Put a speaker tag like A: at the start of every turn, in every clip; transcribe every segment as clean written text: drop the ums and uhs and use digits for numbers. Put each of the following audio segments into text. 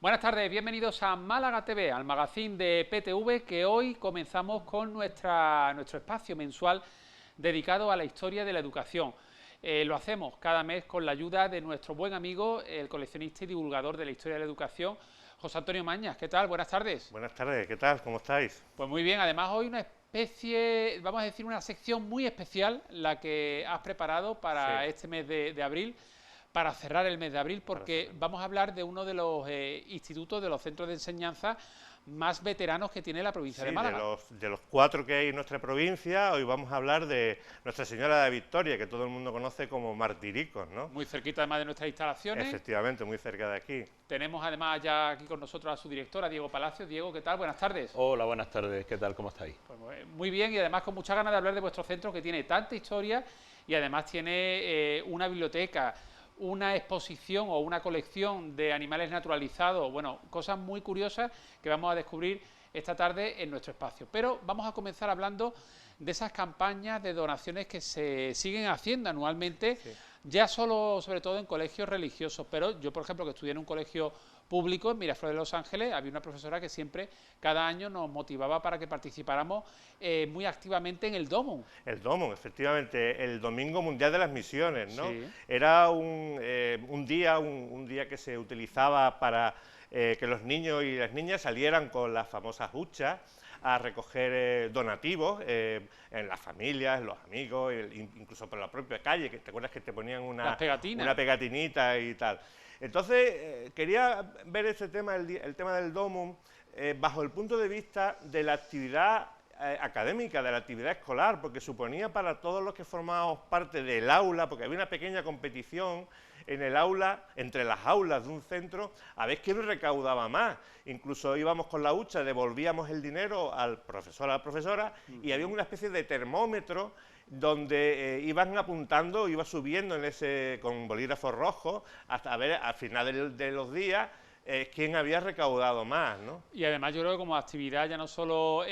A: Buenas tardes, bienvenidos a Málaga TV, al magazine de PTV, que hoy comenzamos con nuestro espacio mensual dedicado a la historia de la educación. Lo hacemos cada mes con la ayuda de nuestro buen amigo, el coleccionista y divulgador de la historia de la educación, José Antonio Mañas. ¿Qué tal? Buenas tardes.
B: Buenas tardes, ¿qué tal? ¿Cómo estáis?
A: Pues muy bien, además hoy una especie, vamos a decir, una sección muy especial, la que has preparado para este mes de abril, para cerrar el mes de abril, porque vamos a hablar de uno de los institutos, de los centros de enseñanza más veteranos que tiene la provincia de Málaga.
B: De los 4 que hay en nuestra provincia, hoy vamos a hablar de Nuestra Señora de la Victoria, que todo el mundo conoce como Martiricos, ¿no?
A: Muy cerquita además de nuestras instalaciones.
B: Efectivamente, muy cerca de aquí.
A: Tenemos además ya aquí con nosotros a su directora, Diego Palacios. Diego, ¿qué tal? Buenas tardes.
C: Hola, buenas tardes, ¿qué tal? ¿Cómo estáis?
A: Pues muy bien, y además con muchas ganas de hablar de vuestro centro, que tiene tanta historia y además tiene una biblioteca, una exposición o una colección de animales naturalizados, bueno, cosas muy curiosas que vamos a descubrir esta tarde en nuestro espacio. Pero vamos a comenzar hablando de esas campañas de donaciones que se siguen haciendo anualmente, ya sobre todo en colegios religiosos, pero yo, por ejemplo, que estudié en un colegio público en Miraflores de Los Ángeles, había una profesora que siempre, cada año, nos motivaba para que participáramos muy activamente en el DOMUN.
B: El DOMUN, efectivamente, el Domingo Mundial de las Misiones, ¿no?
A: Sí.
B: Era un día que se utilizaba para que los niños y las niñas salieran con las famosas huchas a recoger donativos en las familias, en los amigos, incluso por la propia calle, que te acuerdas que te ponían una pegatinita y tal. Entonces, quería ver este tema, el tema del DOMUN, bajo el punto de vista de la actividad académica, de la actividad escolar, porque suponía para todos los que formábamos parte del aula, porque había una pequeña competición en el aula, entre las aulas de un centro, a ver quién recaudaba más. Incluso íbamos con la hucha, devolvíamos el dinero al profesor, a la profesora, y había una especie de termómetro donde iban apuntando, iba subiendo con bolígrafos rojos, hasta ver al final de los días quién había recaudado más, ¿no?
A: Y además yo creo que como actividad ya no solo,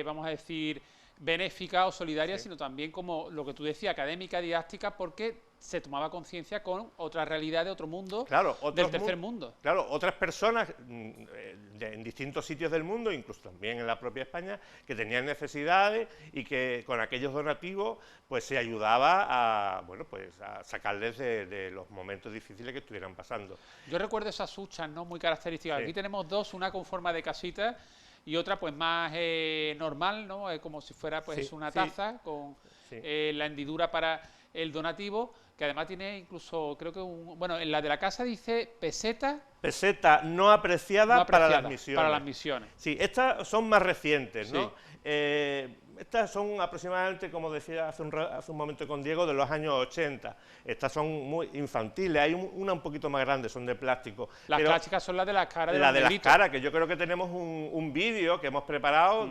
A: vamos a decir, benéfica o solidaria, sino también como lo que tú decías, académica, didáctica, porque se tomaba conciencia con otra realidad de otro mundo, del tercer mundo.
B: Claro, otras personas en distintos sitios del mundo, incluso también en la propia España, que tenían necesidades y que con aquellos donativos pues se ayudaba a, bueno, pues a sacarles de los momentos difíciles que estuvieran pasando.
A: Yo recuerdo esas huchas, ¿no?, muy características. Aquí tenemos dos, una con forma de casita y otra pues más normal, ¿no? Como si fuera pues una taza con la hendidura para el donativo, que además tiene incluso, creo que bueno, en la de la casa dice peseta.
B: Peseta no apreciada para las misiones.
A: Para las misiones.
B: Sí, estas son más recientes, ¿no? Estas son aproximadamente, como decía hace un momento con Diego, de los años 80. Estas son muy infantiles, hay una un poquito más grande, son de plástico.
A: Las clásicas son las de las caras de
B: las caras, que yo creo que tenemos un vídeo que hemos preparado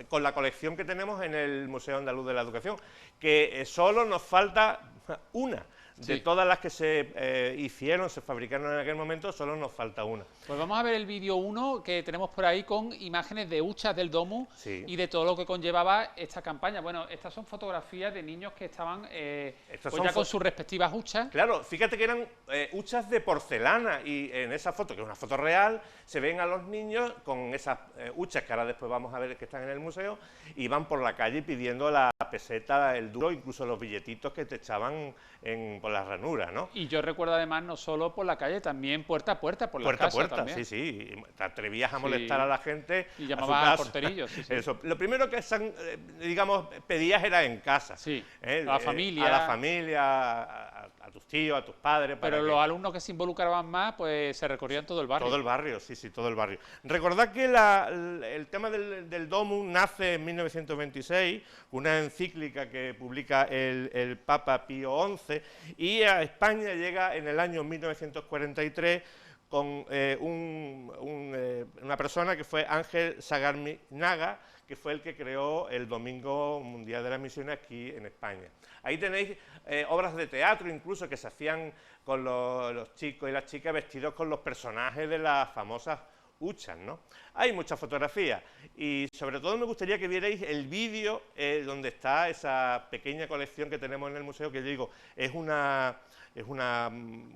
B: con la colección que tenemos en el Museo Andaluz de la Educación, que solo nos falta una. De todas las que se hicieron, se fabricaron en aquel momento, solo nos falta una.
A: Pues vamos a ver el vídeo 1 que tenemos por ahí con imágenes de huchas del DOMUN y de todo lo que conllevaba esta campaña. Bueno, estas son fotografías de niños que estaban pues ya con sus respectivas huchas.
B: Claro, fíjate que eran huchas de porcelana y en esa foto, que es una foto real, se ven a los niños con esas huchas que ahora después vamos a ver que están en el museo y van por la calle pidiendo la peseta, el duro, incluso los billetitos que te echaban por las ranuras, ¿no?
A: Y yo recuerdo además no solo por la calle, también puerta a puerta, por la casa.
B: Puerta a puerta, sí. Te atrevías a molestar a la gente.
A: Y llamabas al porterillo,
B: Eso. Lo primero que digamos, pedías era en casa.
A: A la familia.
B: A la familia, a tus tíos, a tus padres.
A: Pero los alumnos que se involucraban más, pues se recorrían todo el barrio.
B: Todo el barrio, sí, todo el barrio. Recordad que el tema del DOMUN nace en 1926, una encíclica que publica el Papa Pío XI, y a España llega en el año 1943 con una persona que fue Ángel Sagarminaga, que fue el que creó el Domingo Mundial de las Misiones aquí en España. Ahí tenéis obras de teatro incluso que se hacían con los chicos y las chicas vestidos con los personajes de las famosas huchas, ¿no? Hay muchas fotografías y sobre todo me gustaría que vierais el vídeo donde está esa pequeña colección que tenemos en el museo, que yo digo, es una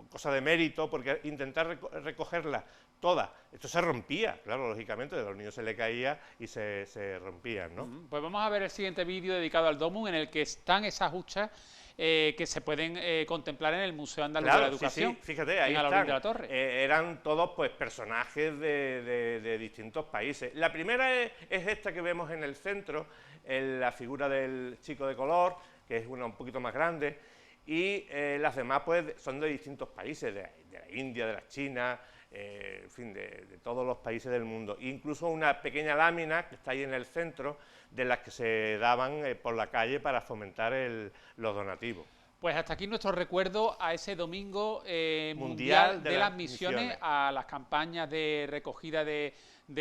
B: cosa de mérito, porque intentar recogerla todas. Esto se rompía, claro, lógicamente, a los niños se le caía y se rompían, ¿no?
A: Pues vamos a ver el siguiente vídeo dedicado al Domus, en el que están esas huchas que se pueden contemplar en el Museo Andaluz de la Educación.
B: Sí, fíjate, ahí
A: en
B: están.
A: Alaurín de la Torre.
B: Eran todos pues personajes de distintos países. La primera es esta que vemos en el centro, la figura del chico de color, que es una un poquito más grande, y las demás pues son de distintos países, de la India, de la China, en fin, de todos los países del mundo. Incluso una pequeña lámina que está ahí en el centro, de las que se daban por la calle para fomentar los donativos.
A: Pues hasta aquí nuestro recuerdo a ese domingo mundial de las misiones, a las campañas de recogida de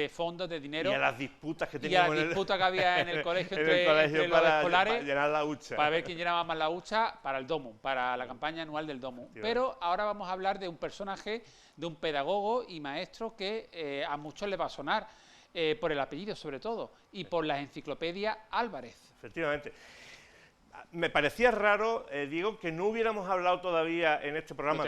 A: fondos, de dinero.
B: Y a las disputas que teníamos.
A: Y a las disputas que había en el colegio entre los escolares.
B: Para llenar la hucha.
A: Para ver quién llenaba más la hucha para el Domus, para la campaña anual del Domus. Pero ahora vamos a hablar de un personaje, de un pedagogo y maestro que a muchos le va a sonar, por el apellido sobre todo, y por las enciclopedias Álvarez.
B: Efectivamente. Me parecía raro, Diego, que no hubiéramos hablado todavía en este programa,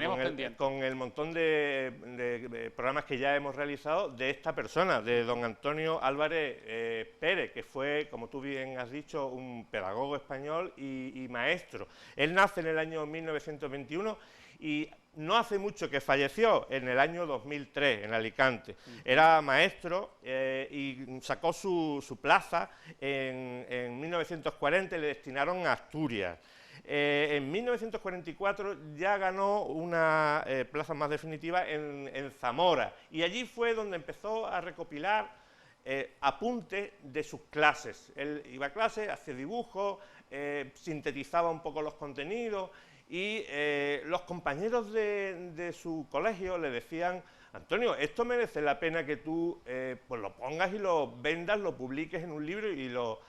B: con el montón de programas que ya hemos realizado, de esta persona, de don Antonio Álvarez Pérez, que fue, como tú bien has dicho, un pedagogo español y maestro. Él nace en el año 1921 y no hace mucho que falleció, en el año 2003, en Alicante. Era maestro y sacó su plaza en 1940 y le destinaron a Asturias. En 1944 ya ganó una plaza más definitiva en Zamora, y allí fue donde empezó a recopilar apuntes de sus clases. Él iba a clase, hacía dibujos, sintetizaba un poco los contenidos, y los compañeros de su colegio le decían: Antonio, esto merece la pena que tú pues lo pongas y lo vendas, lo publiques en un libro y lo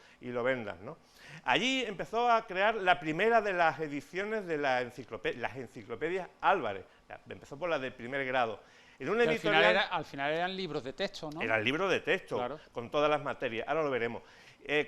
B: vendas, ¿no? Allí empezó a crear la primera de las ediciones de las enciclopedias Álvarez. Empezó por la de primer grado. En una editorial,
A: al final eran libros de texto, ¿no?
B: Eran libros de texto,
A: claro,
B: con todas las materias, ahora lo veremos.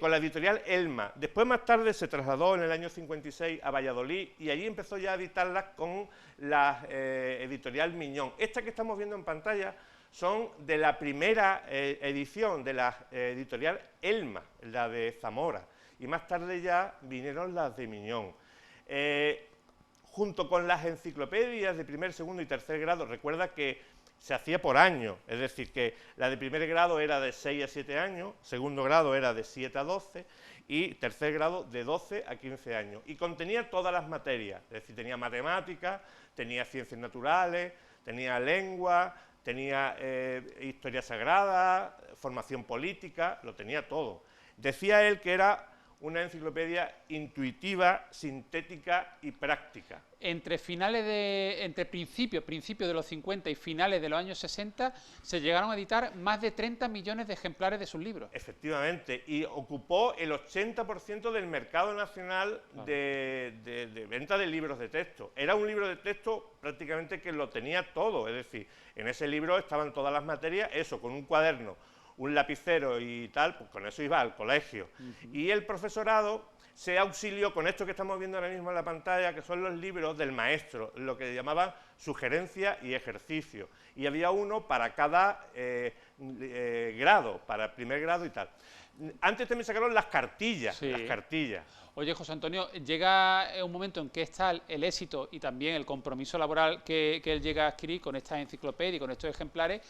B: Con la editorial Elma. Después, más tarde, se trasladó en el año 56 a Valladolid y allí empezó ya a editarlas con la editorial Miñón. Estas que estamos viendo en pantalla son de la primera edición de la editorial Elma, la de Zamora, y más tarde ya vinieron las de Miñón. Junto con las enciclopedias de primer, segundo y tercer grado, recuerda que se hacía por año, es decir, que la de primer grado era de 6 a 7 años, segundo grado era de 7 a 12 y tercer grado de 12 a 15 años. Y contenía todas las materias, es decir, tenía matemáticas, tenía ciencias naturales, tenía lengua, tenía historia sagrada, formación política, lo tenía todo. Decía él que era una enciclopedia intuitiva, sintética y práctica.
A: Entre principios de los 50 y finales de los años 60 se llegaron a editar más de 30 millones de ejemplares de sus libros.
B: Efectivamente, y ocupó el 80% del mercado nacional de venta de libros de texto. Era un libro de texto prácticamente que lo tenía todo, es decir, en ese libro estaban todas las materias, eso, con un cuaderno, un lapicero y tal, pues con eso iba al colegio. Y el profesorado se auxilió con esto que estamos viendo ahora mismo en la pantalla, que son los libros del maestro, lo que llamaban sugerencia y ejercicio. Y había uno para cada grado, para primer grado y tal. Antes también sacaron las cartillas,
A: sí.
B: Las cartillas.
A: Oye, José Antonio, llega un momento en que está el éxito y también el compromiso laboral que él llega a adquirir con estas enciclopedias y con estos ejemplares,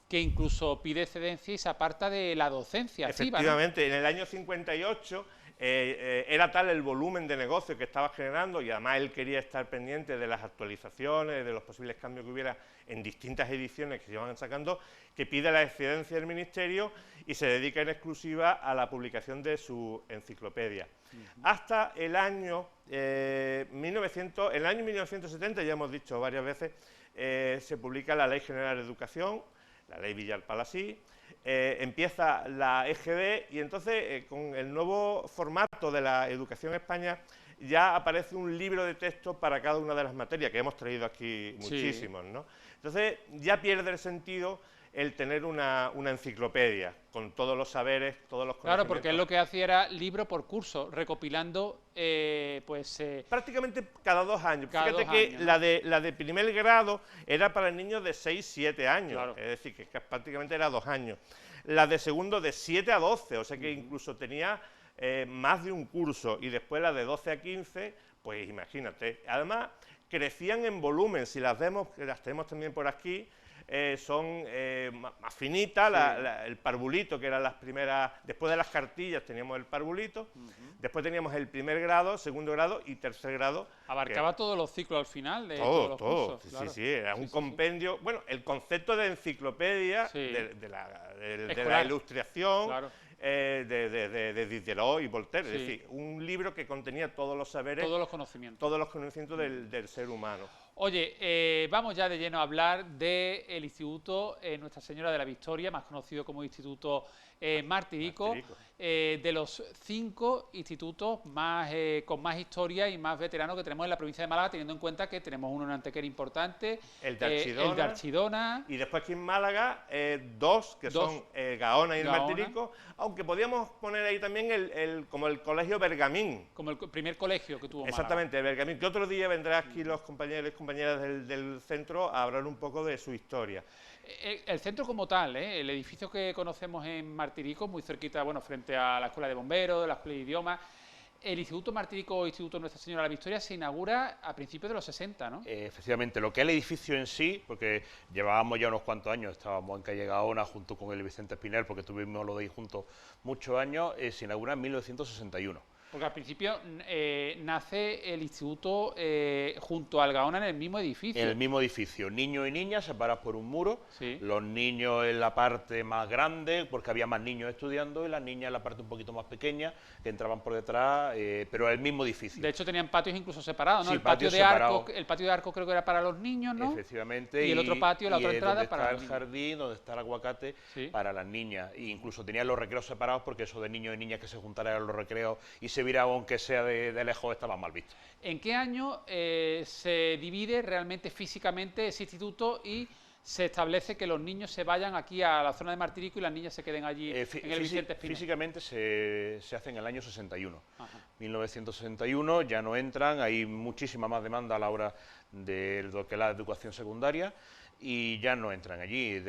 A: que incluso pide excedencia y se aparta de la docencia activa, ¿no?
B: Efectivamente, en el año 58 era tal el volumen de negocio que estaba generando, y además él quería estar pendiente de las actualizaciones, de los posibles cambios que hubiera en distintas ediciones que se iban sacando, que pide la excedencia del Ministerio y se dedica en exclusiva a la publicación de su enciclopedia. Hasta el año 1970, ya hemos dicho varias veces, se publica la Ley General de Educación, la Ley Villar-Palasí, empieza la EGB y entonces con el nuevo formato de la educación en España ya aparece un libro de texto para cada una de las materias, que hemos traído aquí muchísimos, ¿no? Entonces ya pierde el sentido el tener una enciclopedia con todos los saberes, todos los
A: Claro,
B: conocimientos.
A: porque él lo que hacía era libro por curso, recopilando,
B: prácticamente cada 2 años.
A: Cada
B: Fíjate
A: 2
B: que
A: años, ¿no?
B: la de primer grado era para niños de 6, 7 años,
A: Claro.
B: es decir, que prácticamente era 2 años. La de segundo de 7 a 12, o sea que incluso tenía más de un curso, y después la de 12 a 15, pues imagínate. Además, crecían en volumen, si las vemos, que las tenemos también por aquí, son más finitas, el parvulito, que eran las primeras, después de las cartillas teníamos el parvulito, después teníamos el primer grado, segundo grado y tercer grado.
A: abarcaba todos los ciclos al final de
B: Todo,
A: todos los
B: todo,
A: cursos.
B: sí,
A: Claro.
B: sí, era un compendio. Bueno, el concepto de enciclopedia,
A: Sí.
B: de la
A: Escolar.
B: ilustración,
A: Claro.
B: de Diderot y Voltaire,
A: Sí.
B: es decir, un libro que contenía todos los saberes,
A: Todos los conocimientos.
B: todos los conocimientos del ser humano.
A: Oye, vamos ya de lleno a hablar del Instituto Nuestra Señora de la Victoria, más conocido como Instituto Martirico,
B: Martirico.
A: de los 5 institutos con más historia y más veteranos que tenemos en la provincia de Málaga, teniendo en cuenta que tenemos uno en Antequera importante,
B: El de
A: el de Archidona.
B: Y después aquí en Málaga, 2, que
A: Dos.
B: son Gaona y el
A: Gaona.
B: Martirico, aunque podíamos poner ahí también como el colegio Bergamín.
A: Como el primer colegio que tuvo Málaga.
B: Exactamente, el Bergamín, que otro día vendrán aquí los compañeros y compañeras del centro a hablar un poco de su historia.
A: El centro como tal, el edificio que conocemos en Martirico, muy cerquita, bueno, frente a la Escuela de Bomberos, la Escuela de Idiomas. El Instituto Martirico o Instituto Nuestra Señora de la Victoria se inaugura a principios de los 60, ¿no?
C: Efectivamente, lo que es el edificio en sí, porque llevábamos ya unos cuantos años, estábamos en calle Gaona junto con el Vicente Espinel, porque tuvimos lo de ahí juntos muchos años, se inaugura en 1961.
A: Porque al principio nace el instituto junto al Gaona en el mismo edificio.
C: En el mismo edificio, niños y niñas separados por un muro,
A: Sí.
C: los niños en la parte más grande, porque había más niños estudiando, y las niñas en la parte un poquito más pequeña, que entraban por detrás, pero el mismo edificio.
A: De hecho tenían patios incluso separados, ¿no?
C: Sí,
A: el patio
C: patios
A: de arco,
C: separados.
A: el patio de arco creo que era para los niños, ¿no?
C: Efectivamente.
A: Y el otro patio, la otra entrada
C: donde
A: para
C: está
A: los
C: el
A: niños.
C: jardín, donde está el aguacate,
A: Sí.
C: para las niñas. E incluso tenían los recreos separados, porque eso de niños y niñas que se juntaran en los recreos y se viera aunque sea de lejos estaba mal visto.
A: ¿En qué año se divide realmente físicamente ese instituto y se establece que los niños se vayan aquí a la zona de Martirico y las niñas se queden allí en el Vicente Espinel?
C: Físicamente se hace en el año 61.
A: Ajá.
C: 1961 ya no entran, hay muchísima más demanda a la hora de lo que es la educación secundaria y ya no entran allí.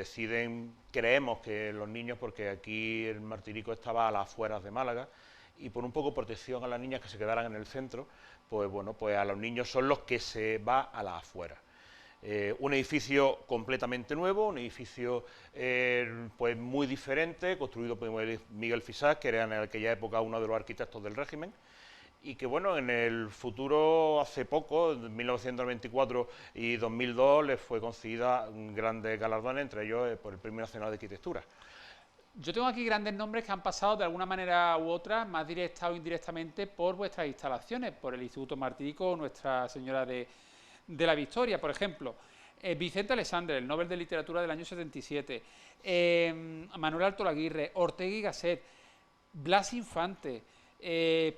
C: Creemos que los niños, porque aquí el Martirico estaba a las afueras de Málaga, y por un poco protección a las niñas que se quedaran en el centro, pues bueno, pues a los niños son los que se va a las afueras. Un edificio completamente nuevo, un edificio pues muy diferente, construido por Miguel Fisás, que era en aquella época uno de los arquitectos del régimen, y que bueno, en el futuro, hace poco, en 1994 y 2002, les fue concedida grandes galardones, entre ellos por el Premio Nacional de Arquitectura.
A: Yo tengo aquí grandes nombres que han pasado de alguna manera u otra, más directa o indirectamente, por vuestras instalaciones, por el Instituto Martirico o Nuestra Señora de la Victoria. Por ejemplo, Vicente Alexandre, el Nobel de Literatura del año 77, Manuel Alto Laguirre, Ortega y Gasset, Blas Infante,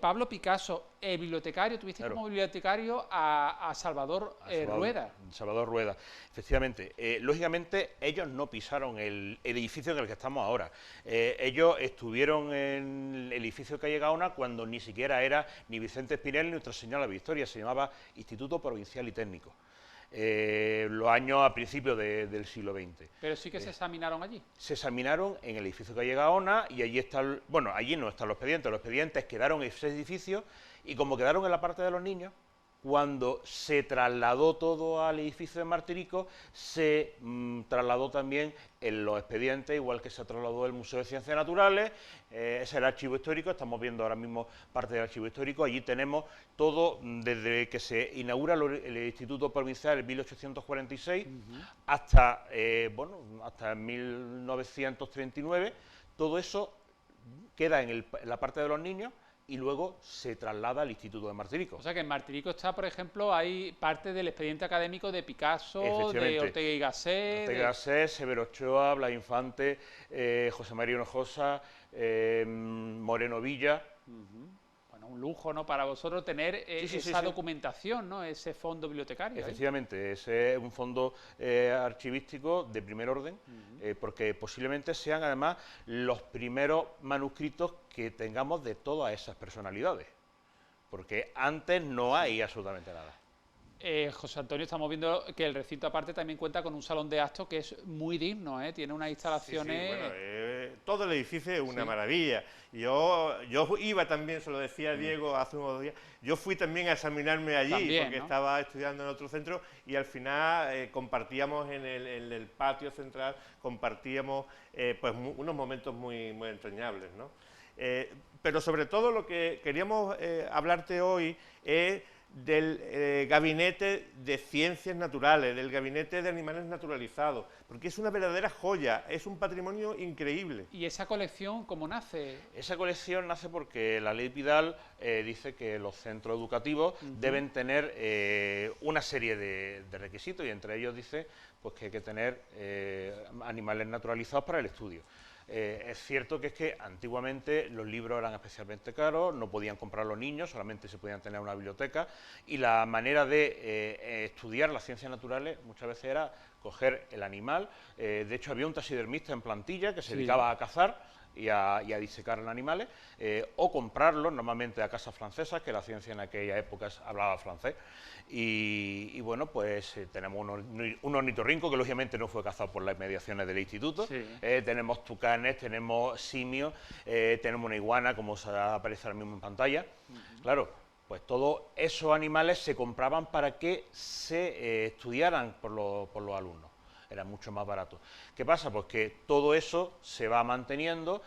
A: Pablo Picasso, el bibliotecario, tuviste
C: Claro.
A: como bibliotecario a Salvador Rueda.
C: Salvador Rueda, efectivamente. Lógicamente, ellos no pisaron el edificio en el que estamos ahora. Ellos estuvieron en el edificio Calle Gaona cuando ni siquiera era ni Vicente Espinel ni Nuestra Señora de la Victoria, se llamaba Instituto Provincial y Técnico. Los años a principios del siglo XX.
A: Pero sí que se examinaron allí.
C: Se examinaron en el edificio Calle Gaona y allí está, bueno, allí no están los expedientes quedaron en ese edificio y como quedaron en la parte de los niños, cuando se trasladó todo al edificio de Martirico, se trasladó también en los expedientes, igual que se trasladó el Museo de Ciencias Naturales, es el archivo histórico, estamos viendo ahora mismo parte del archivo histórico, allí tenemos todo, desde que se inaugura el Instituto Provincial en 1846 hasta, hasta 1939, todo eso queda en la parte de los niños, y luego se traslada al Instituto de Martirico.
A: O sea que en Martirico está, por ejemplo, hay parte del expediente académico de Picasso, de Ortega y Gasset.
C: Ortega y Gasset, Severo Ochoa, Blas Infante, José María Hinojosa, Moreno Villa.
A: bueno, un lujo, ¿no?, para vosotros tener esa documentación, ¿no?, ese fondo bibliotecario.
C: Efectivamente, ese es un fondo archivístico de primer orden, porque posiblemente sean además los primeros manuscritos que tengamos de todas esas personalidades, porque antes no hay absolutamente nada.
A: José Antonio, estamos viendo que el recinto aparte también cuenta con un salón de actos que es muy digno, ¿eh? Tiene unas instalaciones...
B: Sí, bueno, todo el edificio es una maravilla. Yo iba también, se lo decía Diego hace unos días, yo fui también a examinarme allí también, porque estaba estudiando en otro centro y al final compartíamos en el patio central, compartíamos pues unos momentos muy entrañables, ¿no? Pero sobre todo lo que queríamos hablarte hoy es del Gabinete de Ciencias Naturales, del Gabinete de Animales Naturalizados, porque es una verdadera joya, es un patrimonio increíble.
A: ¿Y esa colección cómo nace?
C: Esa colección nace porque la ley Pidal dice que los centros educativos deben tener una serie de requisitos, y entre ellos dice pues, que hay que tener animales naturalizados para el estudio. Es cierto que es que antiguamente los libros eran especialmente caros, no podían comprar los niños, solamente se podían tener una biblioteca, y la manera de estudiar las ciencias naturales muchas veces era coger el animal. De hecho había un taxidermista en plantilla que se dedicaba a cazar y a disecar animales, o comprarlos normalmente a casas francesas, que la ciencia en aquella época hablaba francés, y bueno, pues tenemos un ornitorrinco que lógicamente no fue cazado por las inmediaciones del instituto, tenemos tucanes, tenemos simios, tenemos una iguana, como aparece ahora mismo en pantalla. Claro, pues todos esos animales se compraban para que se estudiaran por los alumnos. Era mucho más barato. ¿Qué pasa? Pues que todo eso se va manteniendo,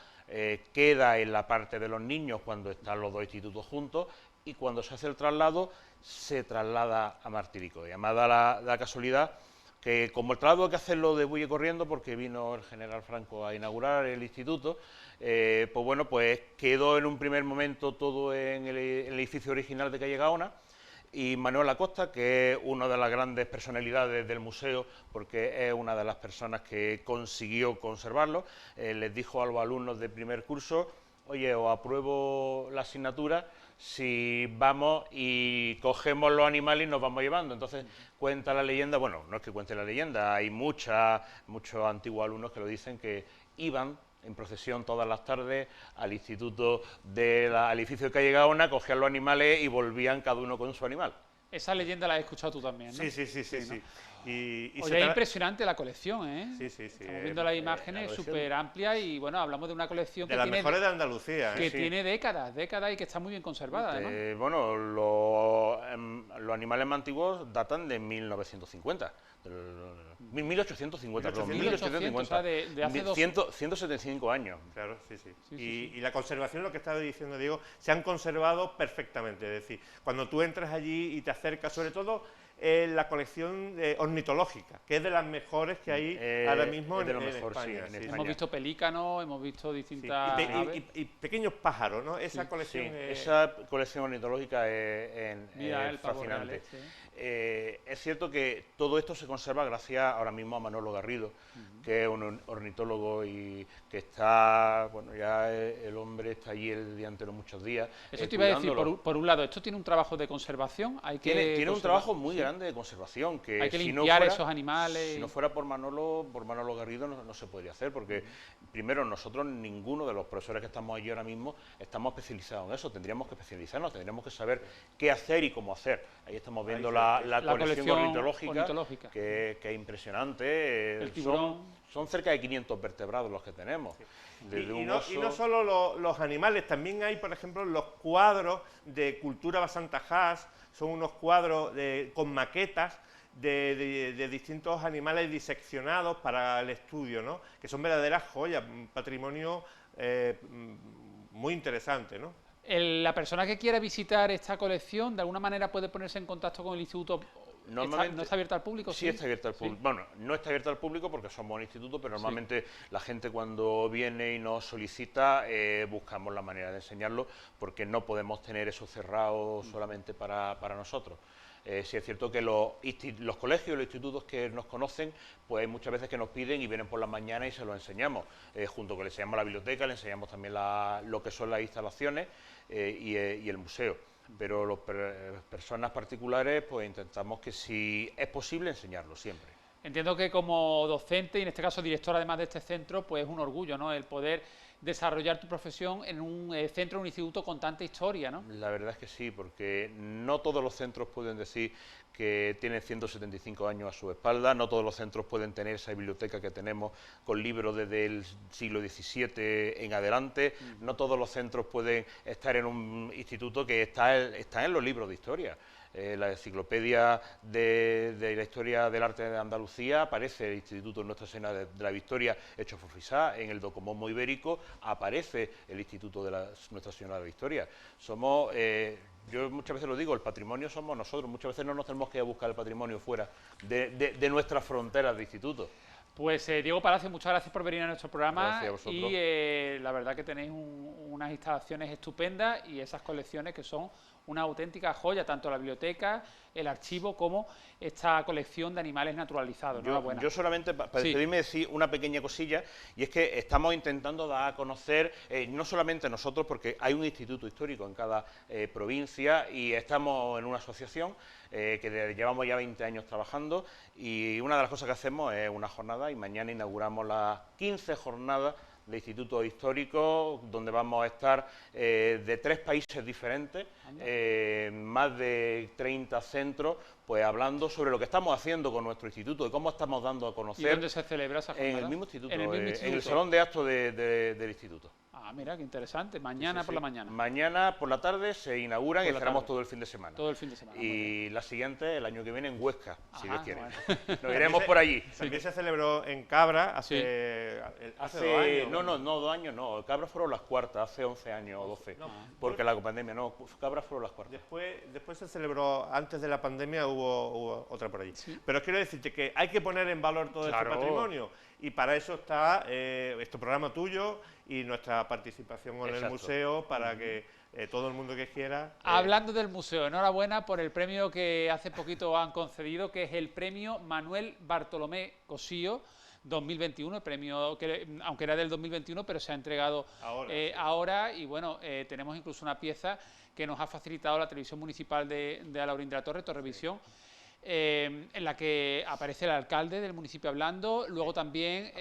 C: queda en la parte de los niños cuando están los dos institutos juntos, y cuando se hace el traslado, se traslada a Martirico. Y además da la casualidad que, como el traslado hay que hacerlo de bulle corriendo, porque vino el general Franco a inaugurar el instituto, pues bueno, pues quedó en un primer momento todo en el edificio original de calle Gaona. Y Manuel Acosta, que es una de las grandes personalidades del museo, porque es una de las personas que consiguió conservarlo, les dijo a los alumnos de primer curso: oye, os apruebo la asignatura si vamos y cogemos los animales y nos vamos llevando. Entonces cuenta la leyenda, bueno, no es que cuente la leyenda, hay muchos antiguos alumnos que lo dicen, que iban en procesión todas las tardes al instituto al edificio de calle Gaona, cogían los animales y volvían cada uno con su animal.
A: Esa leyenda la has escuchado tú también, ¿no?
B: Sí.
A: Oye, es impresionante la colección, ¿eh?
B: Sí.
A: Estamos viendo las imágenes, súper amplia, y bueno, hablamos de una colección
B: de las mejores de Andalucía.
A: Que tiene décadas y que está muy bien conservada, además.
C: Bueno, los animales más antiguos datan de 1950. 1850, perdón, 1850, o sea,
A: de hace
C: 175 años.
B: Claro, sí. Y la conservación, lo que estaba diciendo Diego, se han conservado perfectamente. Es decir, cuando tú entras allí y te acercas, sobre todo la colección ornitológica, que es de las mejores que hay ahora mismo en España.
A: Hemos visto pelícanos, hemos visto distintas
B: y pequeños pájaros, ¿no? Esa colección
C: esa colección ornitológica es fascinante. Es cierto que todo esto se conserva gracias ahora mismo a Manolo Garrido, que es un ornitólogo y que está, bueno, ya el hombre está allí el día entero muchos días.
A: Eso te iba a decir, por un lado, esto tiene un trabajo de conservación,
C: tiene un trabajo muy grande de conservación, que
A: hay que limpiar esos animales.
C: Si no fuera por Manolo Garrido no se podría hacer, porque primero nosotros, ninguno de los profesores que estamos allí ahora mismo, estamos especializados en eso. Tendríamos que especializarnos, tendríamos que saber qué hacer y cómo hacer. Ahí estamos viendo la colección ornitológica. Que es impresionante.
A: El tiburón.
C: Son cerca de 500 vertebrados los que tenemos.
B: Y no solo los animales, también hay, por ejemplo, los cuadros de Cultura Basanta Haas. Son unos cuadros con maquetas de distintos animales diseccionados para el estudio, ¿no? Que son verdaderas joyas, un patrimonio muy interesante, ¿no?
A: La persona que quiera visitar esta colección, de alguna manera puede ponerse en contacto con el instituto.
C: Normalmente,
A: ¿No está abierta al público?
C: Sí, está abierta al público. Sí. Bueno, no está abierta al público porque somos un instituto, pero normalmente la gente, cuando viene y nos solicita, buscamos la manera de enseñarlo, porque no podemos tener eso cerrado solamente para nosotros. Sí es cierto que los colegios, los institutos que nos conocen, pues hay muchas veces que nos piden y vienen por la mañana y se los enseñamos. Junto con le enseñamos la biblioteca, le enseñamos también lo que son las instalaciones y el museo. Pero las personas particulares, pues intentamos que si es posible enseñarlo siempre.
A: Entiendo que como docente, y en este caso director además de este centro, pues es un orgullo, ¿no?, el poder desarrollar tu profesión en un centro, un instituto con tanta historia, ¿no?
C: La verdad es que sí, porque no todos los centros pueden decir que tienen 175 años a su espalda, no todos los centros pueden tener esa biblioteca que tenemos con libros desde el siglo XVII en adelante, no todos los centros pueden estar en un instituto que está en los libros de historia. La enciclopedia de la historia del arte de Andalucía aparece el Instituto Nuestra Señora de la Victoria hecho por Fisá, en el Docomomo Ibérico aparece el Instituto de Nuestra Señora de la Victoria. Somos, yo muchas veces lo digo, el patrimonio somos nosotros, muchas veces no nos tenemos que ir a buscar el patrimonio fuera de nuestras fronteras de instituto.
A: Pues Diego Palacio, muchas gracias por venir a nuestro programa.
C: Gracias a vosotros.
A: Y la verdad que tenéis unas instalaciones estupendas y esas colecciones que son una auténtica joya, tanto la biblioteca, el archivo, como esta colección de animales naturalizados.
C: Yo solamente, para despedirme, decir una pequeña cosilla, y es que estamos intentando dar a conocer, no solamente nosotros, porque hay un instituto histórico en cada provincia, y estamos en una asociación que llevamos ya 20 años trabajando, y una de las cosas que hacemos es una jornada, y mañana inauguramos las 15 jornadas de institutos históricos, donde vamos a estar de 3 países diferentes, más de 30 centros, pues hablando sobre lo que estamos haciendo con nuestro instituto, de cómo estamos dando a conocer.
A: ¿Y dónde se celebra esa jornada?
C: En el mismo instituto,
A: ¿En el mismo instituto?
C: En el salón de actos del instituto.
A: Ah, mira, qué interesante. Mañana por la mañana.
C: Mañana por la tarde se inauguran y estaremos todo el fin de semana.
A: Todo el fin de semana.
C: Y la siguiente, el año que viene, en Huesca, si Dios quiere.
A: Bueno.
C: Nos iremos por allí.
B: También se celebró en Cabra hace 2 años.
C: No, 2 años no. Cabra fueron las cuartas, hace 11 años o 12. No, porque la pandemia no. Cabra fueron las cuartas.
B: Después se celebró, antes de la pandemia hubo otra por allí. Sí. Pero quiero decirte que hay que poner en valor todo este patrimonio. Y para eso está este programa tuyo y nuestra participación en el museo, para que todo el mundo que quiera...
A: Hablando del museo, enhorabuena por el premio que hace poquito han concedido, que es el premio Manuel Bartolomé Cosío 2021, el premio que, aunque era del 2021, pero se ha entregado ahora, y bueno, tenemos incluso una pieza que nos ha facilitado la Televisión Municipal de Alaurín de la Torre, Torrevisión, en la que aparece el alcalde del municipio hablando, luego también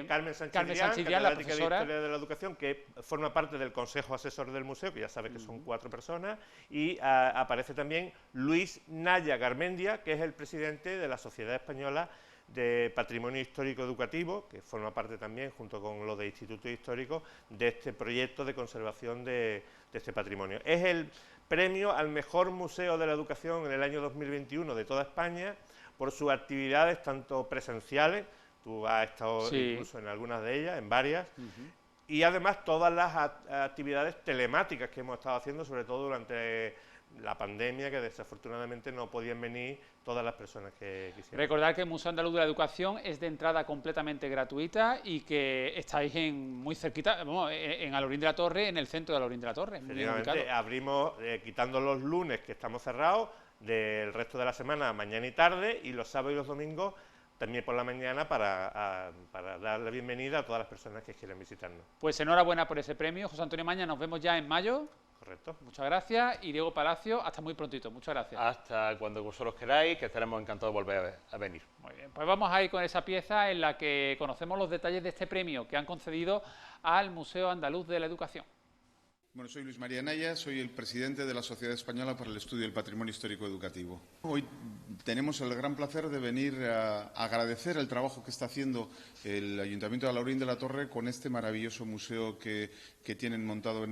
B: Carmen Sánchez Dián, la profesora de Historia de la Educación, que forma parte del Consejo Asesor del Museo, que ya sabe que son 4 personas, y aparece también Luis Naya Garmendia, que es el presidente de la Sociedad Española de Patrimonio Histórico Educativo, que forma parte también, junto con los de Institutos Históricos, de este proyecto de conservación de este patrimonio. Es el premio al mejor museo de la educación en el año 2021 de toda España, por sus actividades tanto presenciales, tú has estado incluso en algunas de ellas, en varias, y además todas las actividades telemáticas que hemos estado haciendo, sobre todo durante la pandemia, que desafortunadamente no podían venir todas las personas que quisieran.
A: Recordar que el Museo Andaluz de la Educación es de entrada completamente gratuita y que estáis muy cerquita, en Alaurín de la Torre, en el centro de Alaurín de la Torre.
B: Efectivamente, abrimos, quitando los lunes que estamos cerrados, del resto de la semana, mañana y tarde, y los sábados y los domingos también por la mañana, para dar la bienvenida a todas las personas que quieran visitarnos.
A: Pues enhorabuena por ese premio, José Antonio Maña, nos vemos ya en mayo.
B: Correcto.
A: Muchas gracias, y Diego Palacio, hasta muy prontito. Muchas gracias.
C: Hasta cuando vosotros queráis, que estaremos encantados de volver a venir.
A: Muy bien, pues vamos a ir con esa pieza en la que conocemos los detalles de este premio que han concedido al Museo Andaluz de la Educación.
D: Bueno, soy Luis María Naya, soy el presidente de la Sociedad Española para el Estudio del Patrimonio Histórico Educativo. Hoy tenemos el gran placer de venir a agradecer el trabajo que está haciendo el Ayuntamiento de Alaurín de la Torre con este maravilloso museo que tienen montado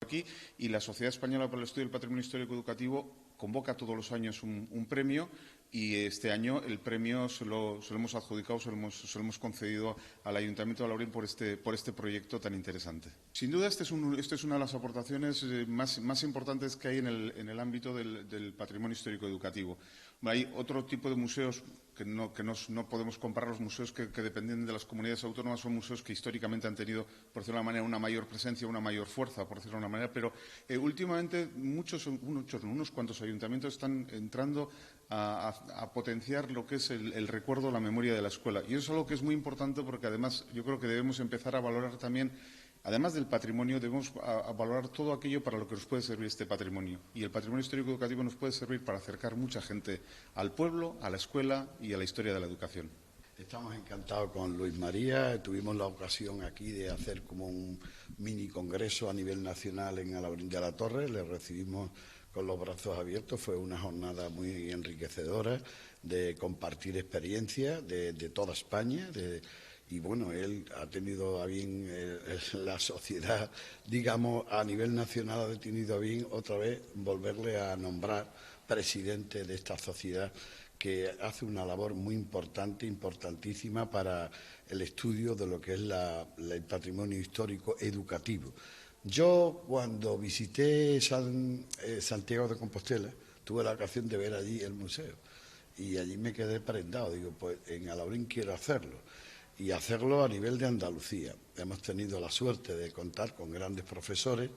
D: aquí, y la Sociedad Española para el Estudio del Patrimonio Histórico Educativo convoca todos los años un premio, y este año el premio se lo hemos adjudicado, se lo hemos concedido al Ayuntamiento de Alaurín por este proyecto tan interesante. Sin duda, esta es una de las aportaciones más importantes que hay en el ámbito del patrimonio histórico educativo. Hay otro tipo de museos que no podemos comparar. Los museos que dependen de las comunidades autónomas son museos que históricamente han tenido, por decirlo de una manera, una mayor presencia, una mayor fuerza, por decirlo de una manera, pero últimamente unos cuantos ayuntamientos están entrando a potenciar lo que es el recuerdo, la memoria de la escuela. Y eso es algo que es muy importante porque además yo creo que debemos empezar a valorar también, además del patrimonio, debemos a valorar todo aquello para lo que nos puede servir este patrimonio. Y el patrimonio histórico educativo nos puede servir para acercar mucha gente al pueblo, a la escuela y a la historia de la educación.
E: Estamos encantados con Luis María. Tuvimos la ocasión aquí de hacer como un mini congreso a nivel nacional en Alhaurín de la Torre. Le recibimos con los brazos abiertos. Fue una jornada muy enriquecedora de compartir experiencias de toda España. Y bueno, él ha tenido a bien, la sociedad, digamos, a nivel nacional ha tenido a bien otra vez volverle a nombrar presidente de esta sociedad que hace una labor muy importante, importantísima para el estudio de lo que es el patrimonio histórico educativo. Yo, cuando visité Santiago de Compostela, tuve la ocasión de ver allí el museo y allí me quedé prendado. Digo, pues en Alhaurín quiero hacerlo. Y hacerlo a nivel de Andalucía. Hemos tenido la suerte de contar con grandes profesores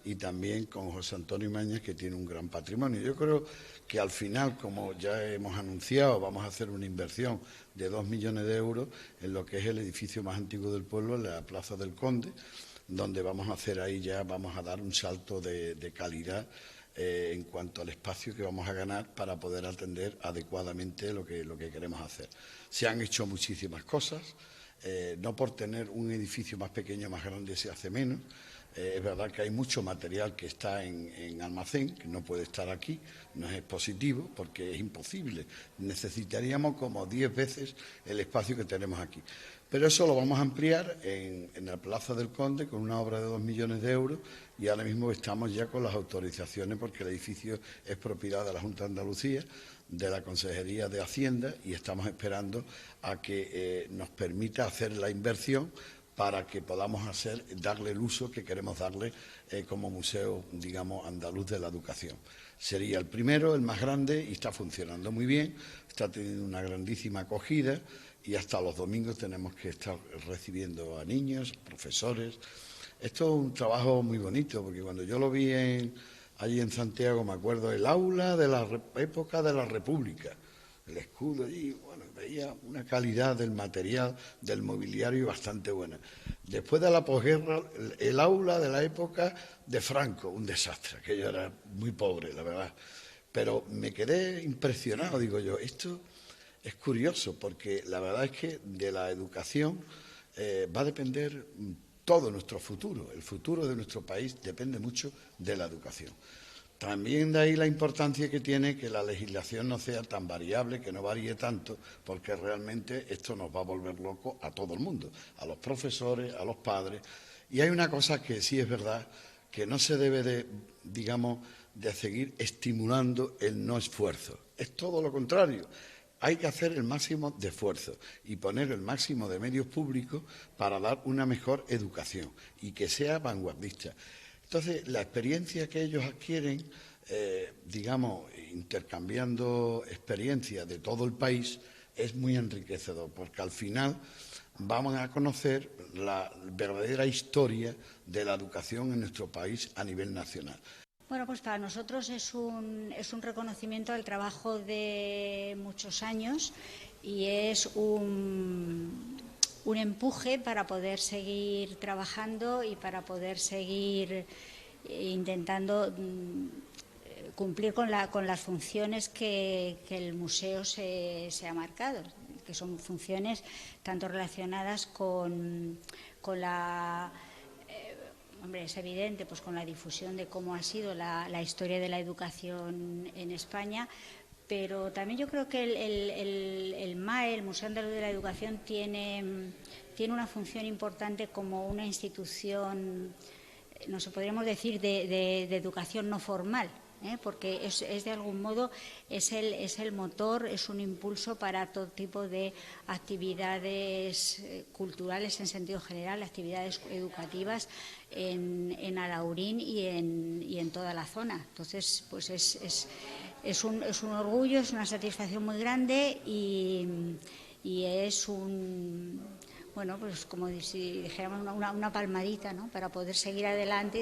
E: y también con José Antonio Mañas, que tiene un gran patrimonio. Yo creo que al final, como ya hemos anunciado, vamos a hacer una inversión de 2 millones de euros en lo que es el edificio más antiguo del pueblo, en la Plaza del Conde, donde vamos a hacer ahí ya, vamos a dar un salto de calidad en cuanto al espacio que vamos a ganar para poder atender adecuadamente lo que queremos hacer. Se han hecho muchísimas cosas, no por tener un edificio más pequeño o más grande se hace menos. Es verdad que hay mucho material que está en almacén, que no puede estar aquí, no es expositivo porque es imposible. Necesitaríamos como 10 veces el espacio que tenemos aquí. Pero eso lo vamos a ampliar en la Plaza del Conde con una obra de 2 millones de euros y ahora mismo estamos ya con las autorizaciones porque el edificio es propiedad de la Junta de Andalucía, de la Consejería de Hacienda y estamos esperando a que nos permita hacer la inversión para que podamos darle el uso que queremos darle como museo, digamos, andaluz de la educación. Sería el primero, el más grande y está funcionando muy bien, está teniendo una grandísima acogida y hasta los domingos tenemos que estar recibiendo a niños, profesores. Esto es un trabajo muy bonito porque cuando yo lo vi allí en Santiago, me acuerdo del aula de la época de la República, el escudo allí, bueno, veía una calidad del material, del mobiliario bastante buena. Después de la posguerra, el aula de la época de Franco, un desastre, aquello era muy pobre, la verdad. Pero me quedé impresionado, digo yo, esto es curioso, porque la verdad es que de la educación va a depender todo nuestro futuro. El futuro de nuestro país depende mucho de la educación. También de ahí la importancia que tiene que la legislación no sea tan variable, que no varíe tanto, porque realmente esto nos va a volver locos a todo el mundo, a los profesores, a los padres. Y hay una cosa que sí es verdad, que no se debe de, digamos, de seguir estimulando el no esfuerzo. Es todo lo contrario. Hay que hacer el máximo de esfuerzo y poner el máximo de medios públicos para dar una mejor educación y que sea vanguardista. Entonces, la experiencia que ellos adquieren, digamos, intercambiando experiencias de todo el país, es muy enriquecedor, porque al final vamos a conocer la verdadera historia de la educación en nuestro país a nivel nacional.
F: Bueno, pues para nosotros es un reconocimiento al trabajo de muchos años y es un empuje para poder seguir trabajando y para poder seguir intentando cumplir con las funciones que el museo se ha marcado, que son funciones tanto relacionadas con la... Hombre, es evidente, pues con la difusión de cómo ha sido la historia de la educación en España, pero también yo creo que el MAE, el Museo Andaluz de la Educación, tiene una función importante como una institución, no sé, podríamos decir, de educación no formal, porque es de algún modo es el motor, es un impulso para todo tipo de actividades culturales en sentido general, actividades educativas en Alhaurín y en toda la zona. Entonces, pues es es un orgullo, es una satisfacción muy grande y es bueno, pues como si dijéramos una palmadita, ¿no?, para poder seguir adelante.